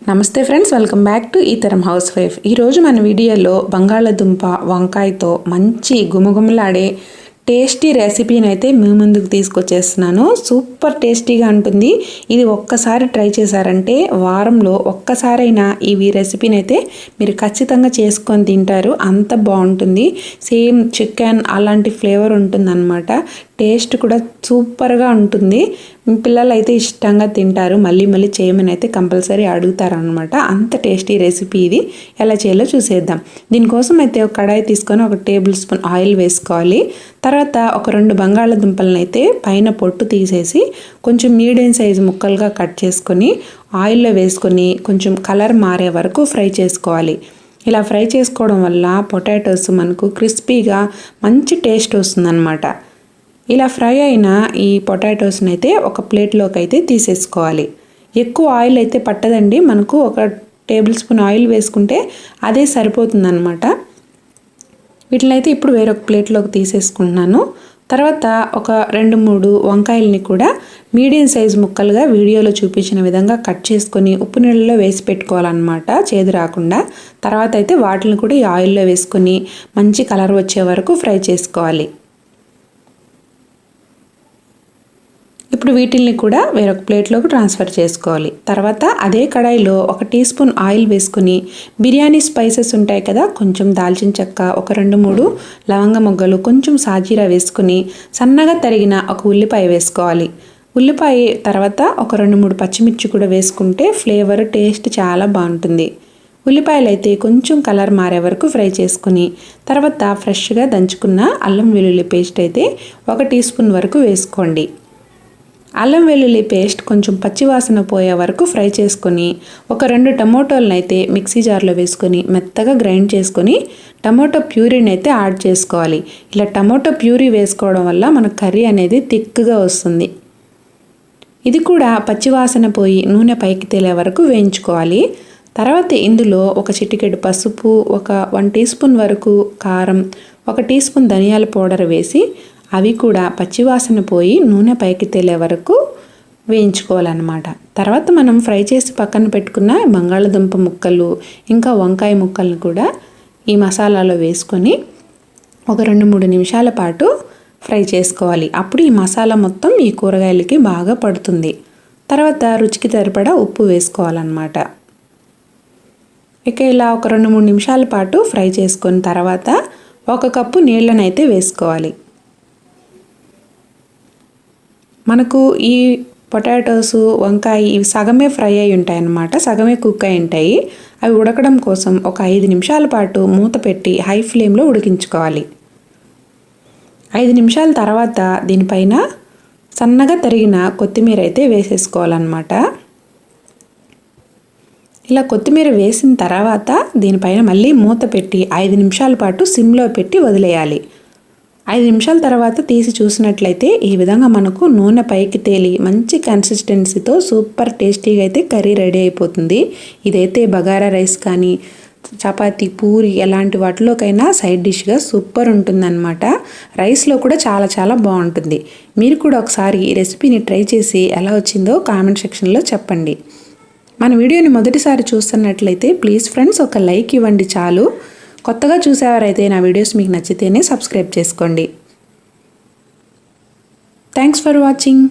నమస్తే friends, welcome back to ఈతరం house wife. ఈరోజు మన వీడియోలో బంగాళదుంప వంకాయతో మంచి గుమగుమలాడే టేస్టీ రెసిపీని అయితే మీ ముందుకు తీసుకొచ్చేస్తున్నాను. సూపర్ టేస్టీగా ఉంటుంది. ఇది ఒక్కసారి ట్రై చేశారంటే వారంలో ఒక్కసారైనా ఈ రెసిపీని అయితే మీరు ఖచ్చితంగా చేసుకొని తింటారు. అంత బాగుంటుంది. సేమ్ చికెన్ అలాంటి ఫ్లేవర్ ఉంటుందన్నమాట. టేస్ట్ కూడా సూపర్గా ఉంటుంది. పిల్లలు అయితే ఇష్టంగా తింటారు. మళ్ళీ మళ్ళీ చేయమని అయితే కంపల్సరీ అడుగుతారనమాట. అంత టేస్టీ రెసిపీ ఇది. ఎలా చేయాలో చూసేద్దాం. దీనికోసం అయితే ఒక కడాయి తీసుకొని 1 టేబుల్ స్పూన్ ఆయిల్ వేసుకోవాలి. తర్వాత ఒక 2 బంగాళదుంపలను అయితే పైన పొట్టు తీసేసి కొంచెం మీడియం సైజు ముక్కలుగా కట్ చేసుకొని ఆయిల్లో వేసుకొని కొంచెం కలర్ మారే వరకు ఫ్రై చేసుకోవాలి. ఇలా ఫ్రై చేసుకోవడం వల్ల పొటాటోస్ మనకు క్రిస్పీగా మంచి టేస్ట్ వస్తుందన్నమాట. ఇలా ఫ్రై అయిన ఈ పొటాటోస్ని అయితే ఒక ప్లేట్లోకి అయితే తీసేసుకోవాలి. ఎక్కువ ఆయిల్ అయితే పట్టదండి. మనకు 1 టేబుల్ స్పూన్ ఆయిల్ వేసుకుంటే అదే సరిపోతుందన్నమాట. వీటిని అయితే ఇప్పుడు వేరొక ప్లేట్లోకి తీసేసుకుంటున్నాను. తర్వాత ఒక 2-3 వంకాయలని కూడా మీడియం సైజు ముక్కలుగా వీడియోలో చూపించిన విధంగా కట్ చేసుకొని ఉప్పు నీళ్ళలో వేసి పెట్టుకోవాలన్నమాట, చేదు రాకుండా. తర్వాత అయితే వాటిని కూడా ఈ ఆయిల్లో వేసుకొని మంచి కలర్ వచ్చే వరకు ఫ్రై చేసుకోవాలి. ఇప్పుడు వీటిల్ని కూడా వేరొక ప్లేట్లోకి ట్రాన్స్ఫర్ చేసుకోవాలి. తర్వాత అదే కడాయిలో 1 టీ స్పూన్ ఆయిల్ వేసుకుని బిర్యానీ స్పైసెస్ ఉంటాయి కదా, కొంచెం దాల్చిన చెక్క, ఒక 2-3 లవంగ మొగ్గలు, కొంచెం సాజీరా వేసుకుని సన్నగా తరిగిన ఒక ఉల్లిపాయ వేసుకోవాలి. ఉల్లిపాయ తర్వాత ఒక 2-3 పచ్చిమిర్చి కూడా వేసుకుంటే ఫ్లేవర్ టేస్ట్ చాలా బాగుంటుంది. ఉల్లిపాయలు అయితే కొంచెం కలర్ మారే వరకు ఫ్రై చేసుకుని తర్వాత ఫ్రెష్గా దంచుకున్న అల్లం వెల్లుల్లి పేస్ట్ అయితే 1 టీ స్పూన్ వరకు వేసుకోండి. అల్లం వెల్లుల్లి పేస్ట్ కొంచెం పచ్చివాసన పోయే వరకు ఫ్రై చేసుకొని ఒక 2 టమోటాలను అయితే మిక్సీ జార్లో వేసుకొని మెత్తగా గ్రైండ్ చేసుకొని టమోటో ప్యూరీని అయితే యాడ్ చేసుకోవాలి. ఇలా టమోటో ప్యూరీ వేసుకోవడం వల్ల మన కర్రీ అనేది థిక్గా వస్తుంది. ఇది కూడా పచ్చివాసన పోయి నూనె పైకి తేలే వరకు వేయించుకోవాలి. తర్వాత ఇందులో ఒక చిటికెడు పసుపు, ఒక 1 టీ స్పూన్ వరకు కారం, 1 టీ స్పూన్ ధనియాల పౌడర్ వేసి అవి కూడా పచ్చివాసన పోయి నూనె పైకి తేలే వరకు వేయించుకోవాలన్నమాట. తర్వాత మనం ఫ్రై చేసి పక్కన పెట్టుకున్న బంగాళదుంప ముక్కలు ఇంకా వంకాయ ముక్కలను కూడా ఈ మసాలాలో వేసుకొని ఒక 2-3 నిమిషాల పాటు ఫ్రై చేసుకోవాలి. అప్పుడు ఈ మసాలా మొత్తం ఈ కూరగాయలకి బాగా పడుతుంది. తర్వాత రుచికి సరిపడా ఉప్పు వేసుకోవాలన్నమాట. ఇక ఇలా ఒక 2-3 నిమిషాల పాటు ఫ్రై చేసుకొని తర్వాత 1 కప్పు నీళ్ళను అయితే వేసుకోవాలి. మనకు ఈ పొటాటోస్, వంకాయ ఇవి సగమే ఫ్రై అయి ఉంటాయి అన్నమాట, సగమే కుక్ అయి ఉంటాయి. అవి ఉడకడం కోసం ఒక 5 నిమిషాల పాటు మూత పెట్టి హై ఫ్లేమ్లో ఉడికించుకోవాలి. 5 నిమిషాల తర్వాత దీనిపైన సన్నగా తరిగిన కొత్తిమీర అయితే వేసేసుకోవాలన్నమాట. ఇలా కొత్తిమీర వేసిన తర్వాత దీనిపైన మళ్ళీ మూత పెట్టి 5 నిమిషాల పాటు సిమ్లో పెట్టి వదిలేయాలి. 5 నిమిషాల తర్వాత తీసి చూసినట్లయితే ఈ విధంగా మనకు నూనె పైకి తేలి మంచి కన్సిస్టెన్సీతో సూపర్ టేస్టీగా అయితే కర్రీ రెడీ అయిపోతుంది. ఇదైతే బగారా రైస్ కానీ చపాతీ, పూరి ఎలాంటి వాటిలోకైనా సైడ్ డిష్గా సూపర్ ఉంటుందన్నమాట. రైస్లో కూడా చాలా చాలా బాగుంటుంది. మీరు కూడా ఒకసారి ఈ రెసిపీని ట్రై చేసి ఎలా వచ్చిందో కామెంట్ సెక్షన్లో చెప్పండి. మన వీడియోని మొదటిసారి చూస్తున్నట్లయితే ప్లీజ్ ఫ్రెండ్స్ ఒక లైక్ ఇవ్వండి చాలు. కొత్తగా చూసేవారైతే నా వీడియోస్ మీకు నచ్చితేనే సబ్స్క్రైబ్ చేసుకోండి. Thanks for watching.